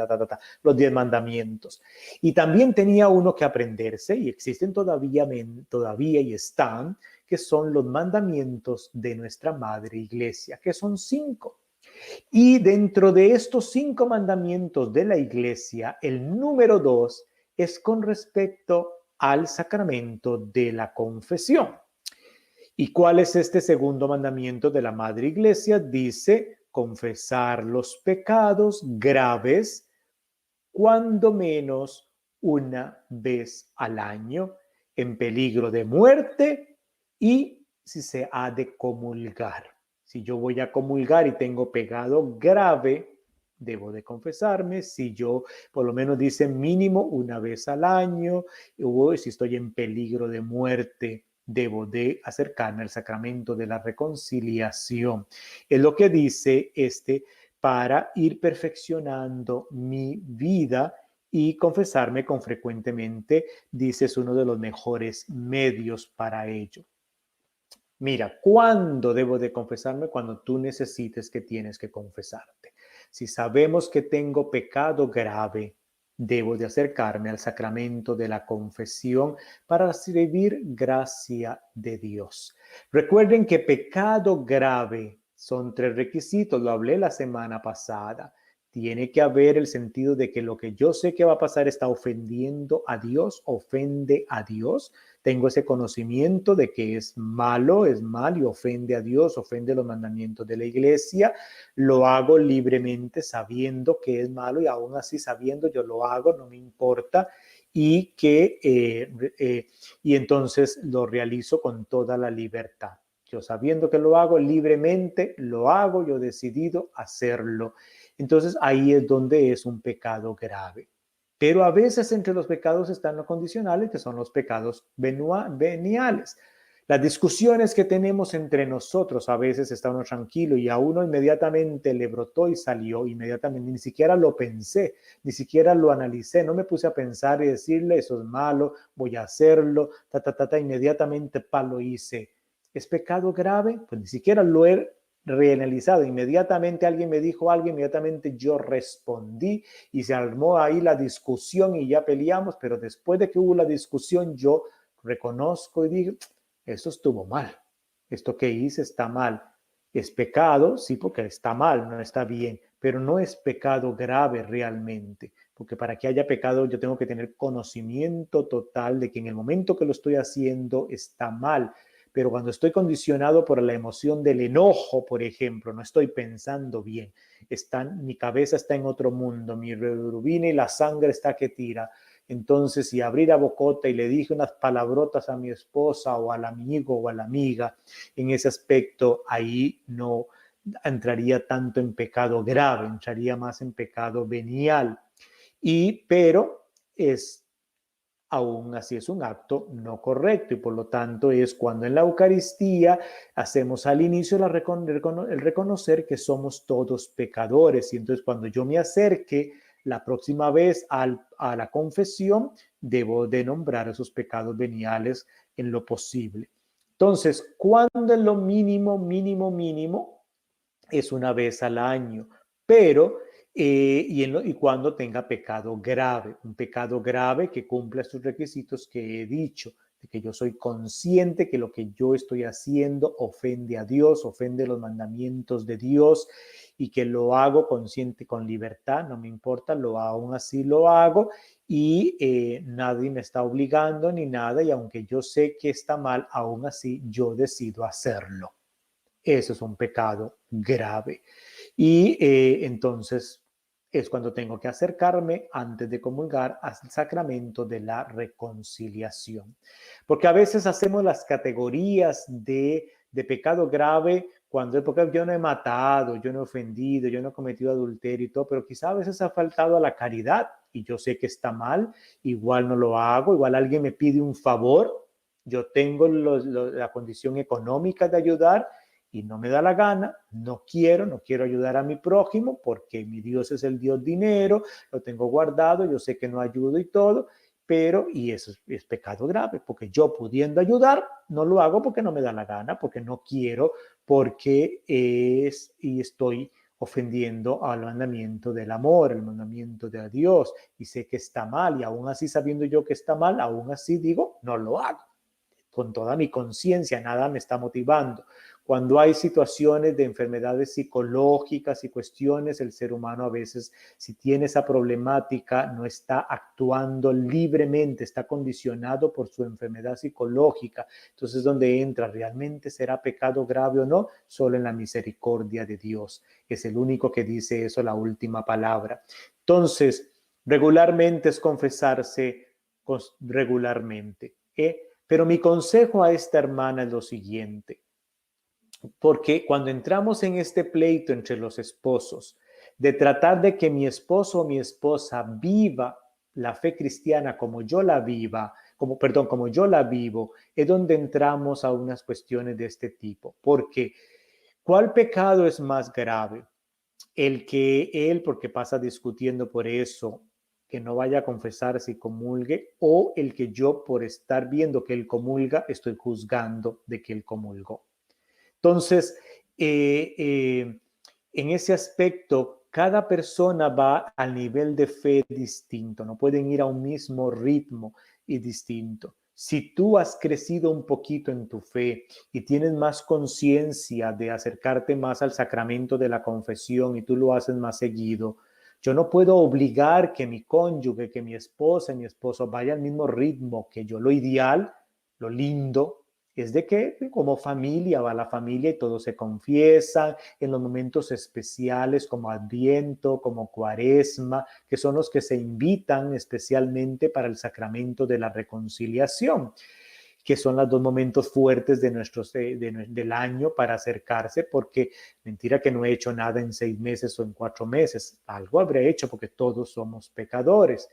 los 10 mandamientos. Y también tenía uno que aprenderse, y existen todavía y están, que son los mandamientos de nuestra madre iglesia, que son 5. Y dentro de estos 5 mandamientos de la iglesia, el número 2 es con respecto al sacramento de la confesión. ¿Y cuál es este segundo mandamiento de la Madre Iglesia? Dice, confesar los pecados graves cuando menos una vez al año, en peligro de muerte y si se ha de comulgar. Si yo voy a comulgar y tengo pecado grave, debo de confesarme. Si yo, por lo menos dice mínimo una vez al año, o si estoy en peligro de muerte, debo de acercarme al sacramento de la reconciliación. Es lo que dice para ir perfeccionando mi vida, y confesarme con frecuentemente, dice, es uno de los mejores medios para ello. Mira, ¿cuándo debo de confesarme? Cuando tú necesites que tienes que confesarte. Si sabemos que tengo pecado grave, debo de acercarme al sacramento de la confesión para recibir gracia de Dios. Recuerden que pecado grave son 3 requisitos, lo hablé la semana pasada. Tiene que haber el sentido de que lo que yo sé que va a pasar está ofendiendo a Dios, ofende a Dios. Tengo ese conocimiento de que es malo, es mal y ofende a Dios, ofende los mandamientos de la iglesia. Lo hago libremente sabiendo que es malo, y aún así sabiendo yo lo hago, no me importa, y y entonces lo realizo con toda la libertad. Yo sabiendo que lo hago libremente, lo hago, yo he decidido hacerlo. Entonces ahí es donde es un pecado grave. Pero a veces entre los pecados están los condicionales, que son los pecados veniales. Las discusiones que tenemos entre nosotros, a veces está uno tranquilo y a uno inmediatamente le brotó y salió inmediatamente. Ni siquiera lo pensé, ni siquiera lo analicé, no me puse a pensar y decirle eso es malo, voy a hacerlo, inmediatamente lo hice. ¿Es pecado grave? Pues ni siquiera lo he reanalizado. Inmediatamente alguien me dijo algo, inmediatamente yo respondí y se armó ahí la discusión y ya peleamos, pero después de que hubo la discusión yo reconozco y dije, eso estuvo mal, esto que hice está mal. ¿Es pecado? Sí, porque está mal, no está bien, pero no es pecado grave realmente, porque para que haya pecado yo tengo que tener conocimiento total de que en el momento que lo estoy haciendo está mal. Pero cuando estoy condicionado por la emoción del enojo, por ejemplo, no estoy pensando bien, mi cabeza está en otro mundo, mi bilirrubina y la sangre está que tira. Entonces, si abrí la bocota y le dije unas palabrotas a mi esposa o al amigo o a la amiga, en ese aspecto ahí no entraría tanto en pecado grave, entraría más en pecado venial. Pero aún así es un acto no correcto, y por lo tanto es cuando en la Eucaristía hacemos al inicio el reconocer que somos todos pecadores, y entonces cuando yo me acerque la próxima vez a la confesión, debo de nombrar esos pecados veniales en lo posible. Entonces, ¿cuándo es lo mínimo, mínimo, mínimo? Es una vez al año, pero y cuando tenga pecado grave, un pecado grave que cumpla estos requisitos que he dicho, de que yo soy consciente que lo que yo estoy haciendo ofende a Dios, ofende los mandamientos de Dios, y que lo hago consciente, con libertad, no me importa, aún así lo hago, y nadie me está obligando ni nada, y aunque yo sé que está mal, aún así yo decido hacerlo. Eso es un pecado grave. Y entonces es cuando tengo que acercarme antes de comulgar al sacramento de la reconciliación. Porque a veces hacemos las categorías de pecado grave cuando es porque yo no he matado, yo no he ofendido, yo no he cometido adulterio y todo, pero quizá a veces ha faltado a la caridad y yo sé que está mal, igual no lo hago, igual alguien me pide un favor, yo tengo la condición económica de ayudar y no me da la gana, no quiero ayudar a mi prójimo porque mi Dios es el Dios dinero, lo tengo guardado, yo sé que no ayudo y todo, y eso es pecado grave, porque yo pudiendo ayudar, no lo hago porque no me da la gana, porque no quiero, porque y estoy ofendiendo al mandamiento del amor, el mandamiento de Dios, y sé que está mal, y aún así sabiendo yo que está mal, aún así digo, no lo hago. Con toda mi conciencia, nada me está motivando. Cuando hay situaciones de enfermedades psicológicas y cuestiones, el ser humano a veces, si tiene esa problemática, no está actuando libremente, está condicionado por su enfermedad psicológica. Entonces, ¿dónde entra? ¿Realmente será pecado grave o no? Solo en la misericordia de Dios. Es el único que dice eso, la última palabra. Entonces, regularmente es confesarse regularmente. Pero mi consejo a esta hermana es lo siguiente, porque cuando entramos en este pleito entre los esposos, de tratar de que mi esposo o mi esposa viva la fe cristiana como yo la viva, como yo la vivo, es donde entramos a unas cuestiones de este tipo. Porque, ¿cuál pecado es más grave? El que él, porque pasa discutiendo por eso, que no vaya a confesarse y comulgue, o el que yo, por estar viendo que él comulga, estoy juzgando de que él comulgó. Entonces, en ese aspecto, cada persona va al nivel de fe distinto, no pueden ir a un mismo ritmo y distinto. Si tú has crecido un poquito en tu fe y tienes más conciencia de acercarte más al sacramento de la confesión y tú lo haces más seguido, yo no puedo obligar que mi cónyuge, que mi esposa y mi esposo vaya al mismo ritmo que yo. Lo ideal, lo lindo, es de que como familia va la familia y todos se confiesan en los momentos especiales como Adviento, como Cuaresma, que son los que se invitan especialmente para el sacramento de la reconciliación, que son los dos momentos fuertes del año para acercarse, porque mentira que no he hecho nada en 6 meses o en 4 meses, algo habré hecho porque todos somos pecadores.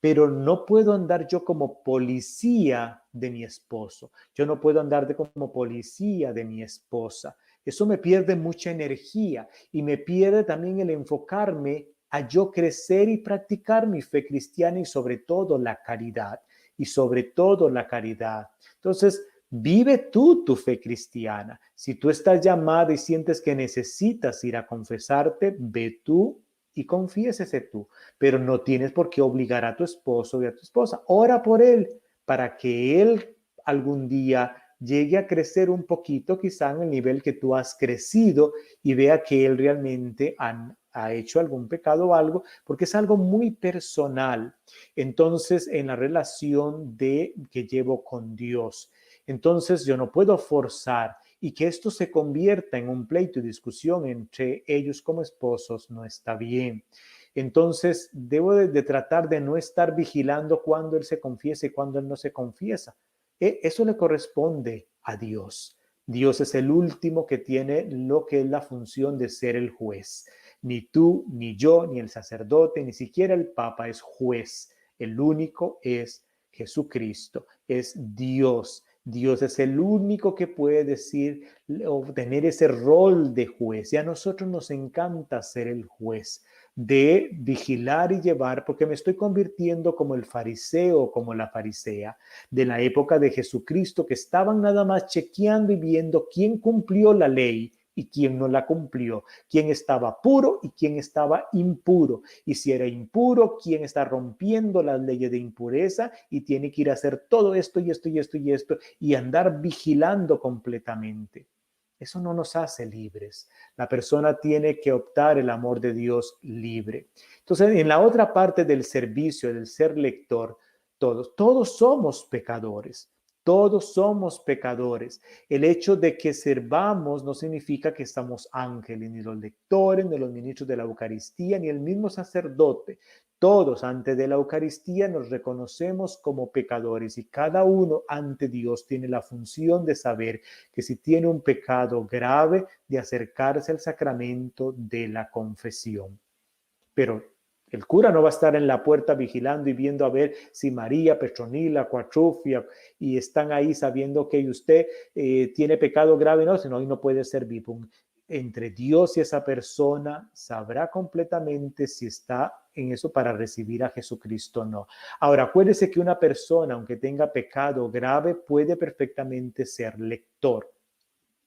Pero no puedo andar yo como policía de mi esposo. Yo no puedo andar como policía de mi esposa. Eso me pierde mucha energía y me pierde también el enfocarme a yo crecer y practicar mi fe cristiana y sobre todo la caridad. Y sobre todo la caridad. Entonces, vive tú tu fe cristiana. Si tú estás llamada y sientes que necesitas ir a confesarte, ve tú y confiésese tú, pero no tienes por qué obligar a tu esposo y a tu esposa. Ora por él para que él algún día llegue a crecer un poquito, quizá en el nivel que tú has crecido y vea que él realmente ha hecho algún pecado o algo, porque es algo muy personal. Entonces, en la relación que llevo con Dios. Entonces, yo no puedo forzar y que esto se convierta en un pleito y discusión entre ellos como esposos no está bien. Entonces, debo de tratar de no estar vigilando cuando él se confiesa y cuando él no se confiesa. Eso le corresponde a Dios. Dios es el último que tiene lo que es la función de ser el juez. Ni tú, ni yo, ni el sacerdote, ni siquiera el Papa es juez. El único es Jesucristo, es Dios. Dios es el único que puede decir o tener ese rol de juez. Y a nosotros nos encanta ser el juez, de vigilar y llevar, porque me estoy convirtiendo como el fariseo, como la farisea de la época de Jesucristo, que estaban nada más chequeando y viendo quién cumplió la ley y quién no la cumplió, quién estaba puro y quién estaba impuro, y si era impuro, quién está rompiendo las leyes de impureza y tiene que ir a hacer todo esto y esto y esto y esto y andar vigilando completamente. Eso no nos hace libres. La persona tiene que optar el amor de Dios libre. Entonces, en la otra parte del servicio, del ser lector, todos somos pecadores. Todos somos pecadores. El hecho de que servamos no significa que estamos ángeles, ni los lectores, ni los ministros de la Eucaristía, ni el mismo sacerdote. Todos ante de la Eucaristía nos reconocemos como pecadores y cada uno ante Dios tiene la función de saber que si tiene un pecado grave, de acercarse al sacramento de la confesión. Pero el cura no va a estar en la puerta vigilando y viendo a ver si María, Petronila, Cuatrufia y están ahí sabiendo que usted tiene pecado grave, no, sino no puede servir. Entre Dios y esa persona sabrá completamente si está en eso para recibir a Jesucristo o no. Ahora, acuérdese que una persona, aunque tenga pecado grave, puede perfectamente ser lector.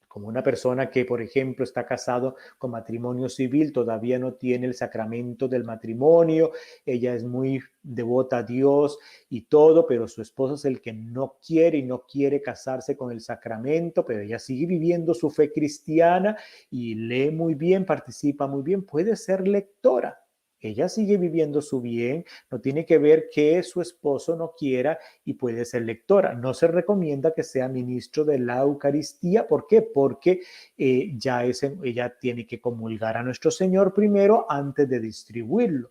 Como una persona que, por ejemplo, está casado con matrimonio civil, todavía no tiene el sacramento del matrimonio, ella es muy devota a Dios y todo, pero su esposo es el que no quiere y no quiere casarse con el sacramento, pero ella sigue viviendo su fe cristiana y lee muy bien, participa muy bien, puede ser lectora. Ella sigue viviendo su bien, no tiene que ver que su esposo no quiera y puede ser lectora. No se recomienda que sea ministro de la Eucaristía. ¿Por qué? Porque ella tiene que comulgar a nuestro Señor primero antes de distribuirlo.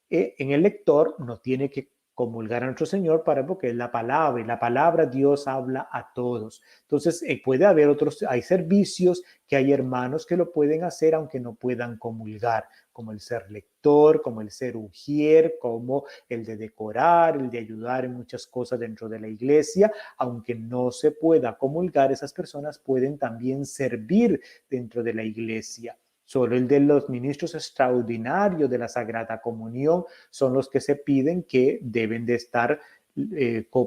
En el lector no tiene que comulgar a nuestro Señor porque es la palabra, y la palabra Dios habla a todos. Entonces, puede haber hay servicios que hay hermanos que lo pueden hacer aunque no puedan comulgar, como el ser lector, como el ser ujier, como el de decorar, el de ayudar en muchas cosas dentro de la iglesia. Aunque no se pueda comulgar, esas personas pueden también servir dentro de la iglesia. Solo el de los ministros extraordinarios de la Sagrada Comunión son los que se piden que deben de estar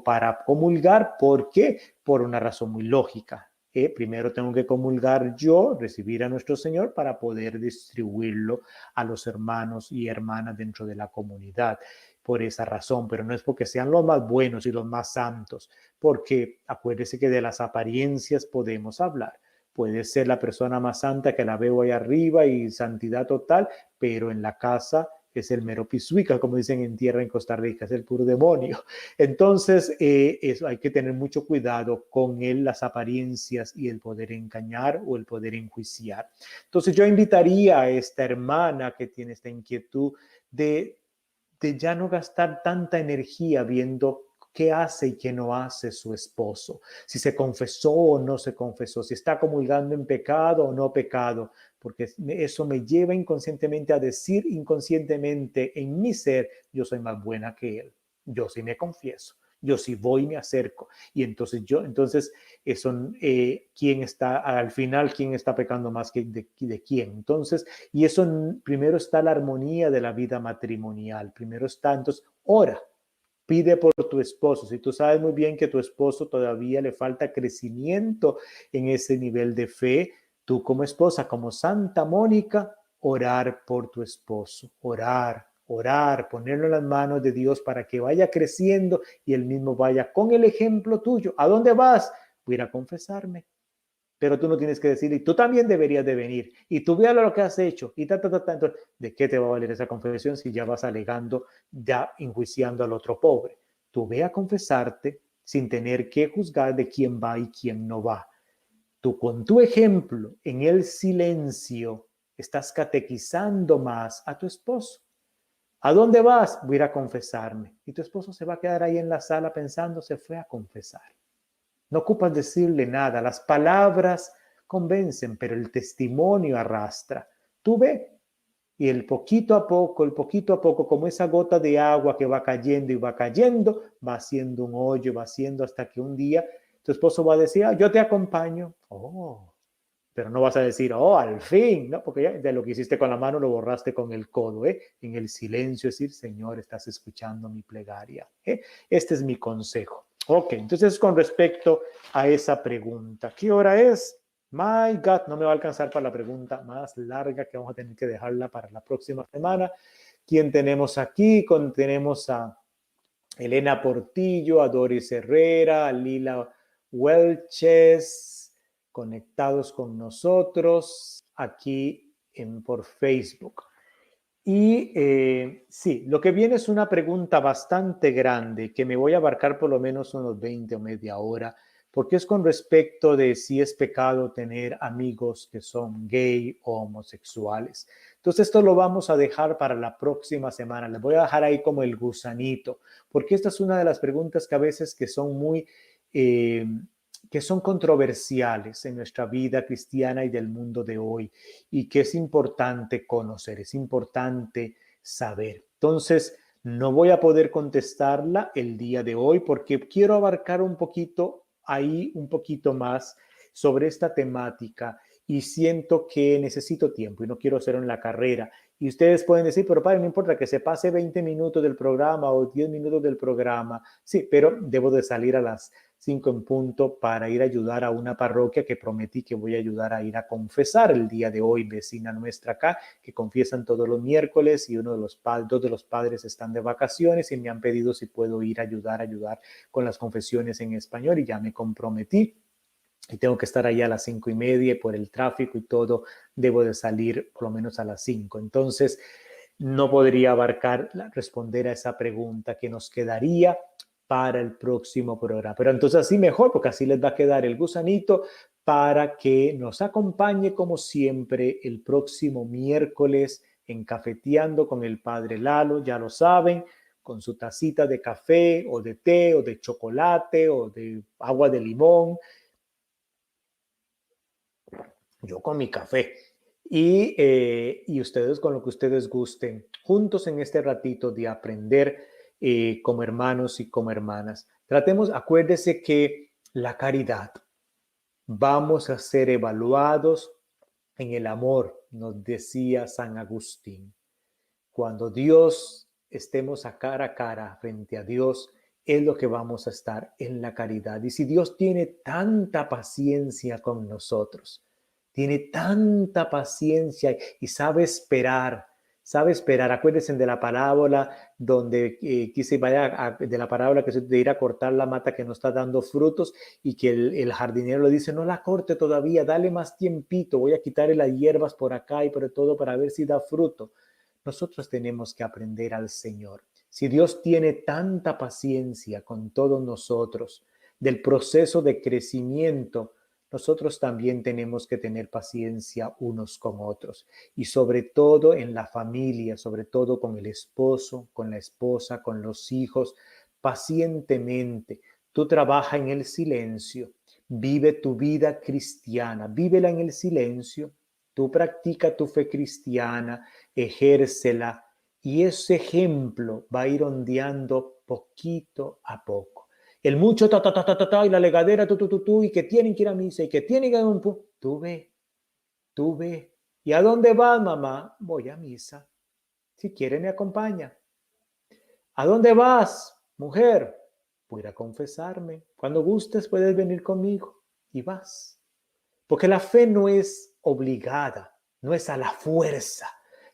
para comulgar. ¿Por qué? Por una razón muy lógica. Primero tengo que comulgar yo, recibir a nuestro Señor para poder distribuirlo a los hermanos y hermanas dentro de la comunidad. Por esa razón, pero no es porque sean los más buenos y los más santos, porque acuérdese que de las apariencias podemos hablar. Puede ser la persona más santa que la veo ahí arriba y santidad total, pero en la casa es el mero pisuica, como dicen en tierra en Costa Rica, es el puro demonio. Entonces, eso hay que tener mucho cuidado con las apariencias y el poder engañar o el poder enjuiciar. Entonces, yo invitaría a esta hermana que tiene esta inquietud de ya no gastar tanta energía viendo qué hace y qué no hace su esposo, si se confesó o no se confesó, si está comulgando en pecado o no pecado, porque eso me lleva inconscientemente a decir inconscientemente en mi ser, yo soy más buena que él, yo sí me confieso, yo sí voy y me acerco, y entonces eso, quién está, al final, quién está pecando más que de quién. Entonces, y eso primero está la armonía de la vida matrimonial, primero está, entonces, ora, pide por tu esposo. Si tú sabes muy bien que tu esposo todavía le falta crecimiento en ese nivel de fe, tú como esposa, como Santa Mónica, orar por tu esposo, orar, ponerlo en las manos de Dios para que vaya creciendo y él mismo vaya con el ejemplo tuyo. ¿A dónde vas? Voy a ir a confesarme. Pero tú no tienes que decir, y tú también deberías de venir, y tú veas lo que has hecho, y Entonces, ¿de qué te va a valer esa confesión si ya vas alegando, ya enjuiciando al otro pobre? Tú ve a confesarte sin tener que juzgar de quién va y quién no va. Tú con tu ejemplo, en el silencio, estás catequizando más a tu esposo. ¿A dónde vas? Voy a ir a confesarme. Y tu esposo se va a quedar ahí en la sala pensando, se fue a confesar. No ocupas decirle nada, las palabras convencen, pero el testimonio arrastra. Tú ve, y el poquito a poco, como esa gota de agua que va cayendo y va cayendo, va haciendo un hoyo, va haciendo hasta que un día tu esposo va a decir, yo te acompaño. Oh, pero no vas a decir, al fin, ¿no? Porque ya de lo que hiciste con la mano lo borraste con el codo, ¿eh? En el silencio decir, Señor, estás escuchando mi plegaria, ¿eh? Este es mi consejo. Ok, entonces con respecto a esa pregunta, ¿qué hora es? My God, no me va a alcanzar para la pregunta más larga que vamos a tener que dejarla para la próxima semana. ¿Quién tenemos aquí? Tenemos a Elena Portillo, a Doris Herrera, a Lila Welches, conectados con nosotros aquí por Facebook. Y sí, lo que viene es una pregunta bastante grande que me voy a abarcar por lo menos unos 20 o media hora, porque es con respecto de si es pecado tener amigos que son gay o homosexuales. Entonces esto lo vamos a dejar para la próxima semana. Les voy a dejar ahí como el gusanito, porque esta es una de las preguntas que a veces que son muy... que son controversiales en nuestra vida cristiana y del mundo de hoy, y que es importante conocer, es importante saber. Entonces, no voy a poder contestarla el día de hoy porque quiero abarcar un poquito más sobre esta temática y siento que necesito tiempo y no quiero hacerlo en la carrera. Y ustedes pueden decir, pero padre, no importa que se pase 20 minutos del programa o 10 minutos del programa. Sí, pero debo de salir a las 5 en punto para ir a ayudar a una parroquia que prometí que voy a ayudar a ir a confesar el día de hoy, vecina nuestra acá, que confiesan todos los miércoles y dos de los padres están de vacaciones y me han pedido si puedo ir a ayudar con las confesiones en español y ya me comprometí. Y tengo que estar ahí a las 5:30 y por el tráfico y todo, debo de salir por lo menos a las 5. Entonces, no podría responder a esa pregunta que nos quedaría para el próximo programa. Pero entonces así mejor, porque así les va a quedar el gusanito para que nos acompañe como siempre el próximo miércoles en Cafeteando con el Padre Lalo. Ya lo saben, con su tacita de café o de té o de chocolate o de agua de limón. Yo con mi café. Y ustedes con lo que ustedes gusten, juntos en este ratito de aprender como hermanos y como hermanas. Tratemos, acuérdese que la caridad, vamos a ser evaluados en el amor, nos decía San Agustín. Cuando Dios estemos a cara frente a Dios, es lo que vamos a estar en la caridad. Y si Dios tiene tanta paciencia con nosotros, tiene tanta paciencia y sabe esperar. Acuérdense de la parábola donde de la parábola que se de ir a cortar la mata que no está dando frutos y que el jardinero le dice, no la corte todavía, dale más tiempito, voy a quitarle las hierbas por acá y por todo para ver si da fruto. Nosotros tenemos que aprender al Señor. Si Dios tiene tanta paciencia con todos nosotros del proceso de crecimiento, nosotros también tenemos que tener paciencia unos con otros y sobre todo en la familia, sobre todo con el esposo, con la esposa, con los hijos, pacientemente. Tú trabaja en el silencio, vive tu vida cristiana, vívela en el silencio, tú practica tu fe cristiana, ejércela y ese ejemplo va a ir ondeando poquito a poco. El mucho y la legadera y que tienen que ir a misa y que tienen que ir a un tú ve. ¿Y a dónde vas, mamá? Voy a misa. Si quiere me acompaña. ¿A dónde vas, mujer? Voy a ir a confesarme. Cuando gustes puedes venir conmigo y vas. Porque la fe no es obligada, no es a la fuerza,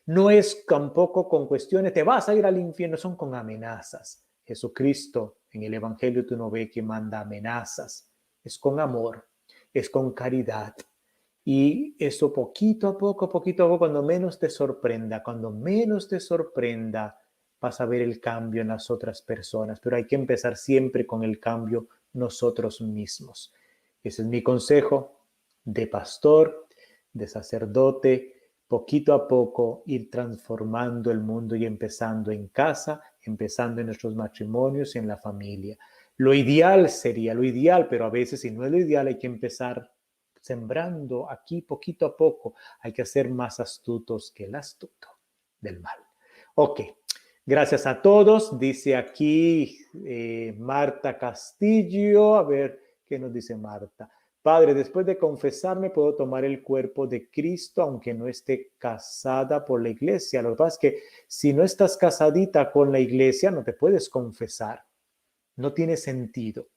no es tampoco con cuestiones, te vas a ir al infierno, son con amenazas. Jesucristo en el Evangelio tú no ves que manda amenazas, es con amor, es con caridad. Y eso poquito a poco, cuando menos te sorprenda, vas a ver el cambio en las otras personas. Pero hay que empezar siempre con el cambio nosotros mismos. Ese es mi consejo de pastor, de sacerdote, poquito a poco ir transformando el mundo y empezando en casa, empezando en nuestros matrimonios y en la familia. Lo ideal sería lo ideal, pero a veces si no es lo ideal hay que empezar sembrando aquí poquito a poco. Hay que ser más astutos que el astuto del mal. Ok, gracias a todos. Dice aquí Marta Castillo. A ver, ¿qué nos dice Marta? Padre, después de confesarme, puedo tomar el cuerpo de Cristo, aunque no esté casada por la iglesia. Lo que pasa es que si no estás casadita con la iglesia, no te puedes confesar. No tiene sentido.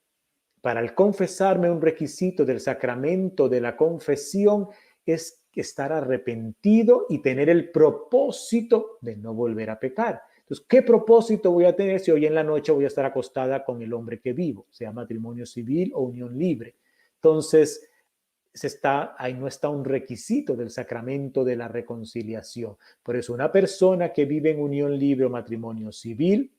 Para el confesarme, un requisito del sacramento de la confesión es estar arrepentido y tener el propósito de no volver a pecar. Entonces, ¿qué propósito voy a tener si hoy en la noche voy a estar acostada con el hombre que vivo, sea matrimonio civil o unión libre? Entonces, ahí no está un requisito del sacramento de la reconciliación. Por eso, una persona que vive en unión libre o matrimonio civil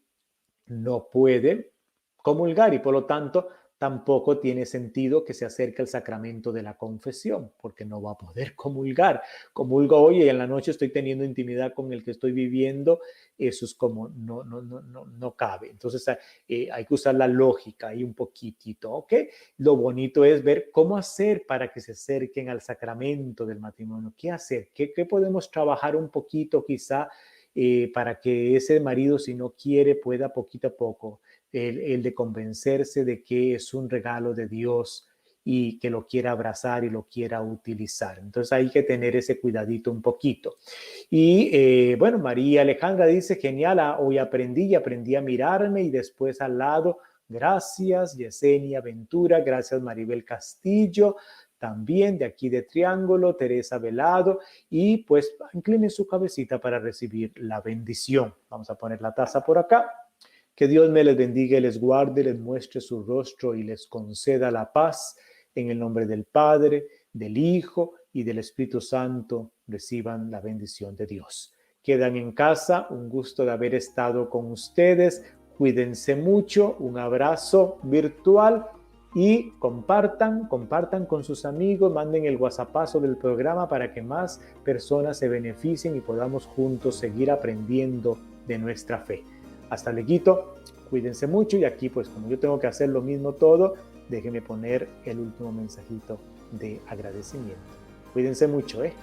no puede comulgar y por lo tanto tampoco tiene sentido que se acerque al sacramento de la confesión, porque no va a poder comulgar. Comulgo hoy y en la noche estoy teniendo intimidad con el que estoy viviendo, eso es como no cabe. Entonces hay que usar la lógica ahí un poquitito, ¿ok? Lo bonito es ver cómo hacer para que se acerquen al sacramento del matrimonio. ¿Qué hacer? ¿Qué podemos trabajar un poquito quizá para que ese marido, si no quiere, pueda poquito a poco el de convencerse de que es un regalo de Dios y que lo quiera abrazar y lo quiera utilizar? Entonces hay que tener ese cuidadito un poquito. Y bueno, María Alejandra dice, genial, hoy aprendí a mirarme y después al lado, gracias. Yesenia Ventura, gracias. Maribel Castillo, también de aquí de Triángulo, Teresa Velado, y pues incline su cabecita para recibir la bendición. Vamos a poner la taza por acá. Que Dios me les bendiga y les guarde, les muestre su rostro y les conceda la paz. En el nombre del Padre, del Hijo y del Espíritu Santo, reciban la bendición de Dios. Quedan en casa, un gusto de haber estado con ustedes. Cuídense mucho, un abrazo virtual y compartan con sus amigos, manden el WhatsAppazo del programa para que más personas se beneficien y podamos juntos seguir aprendiendo de nuestra fe. Hasta luego, cuídense mucho y aquí pues como yo tengo que hacer lo mismo todo, déjenme poner el último mensajito de agradecimiento. Cuídense mucho, ¿eh?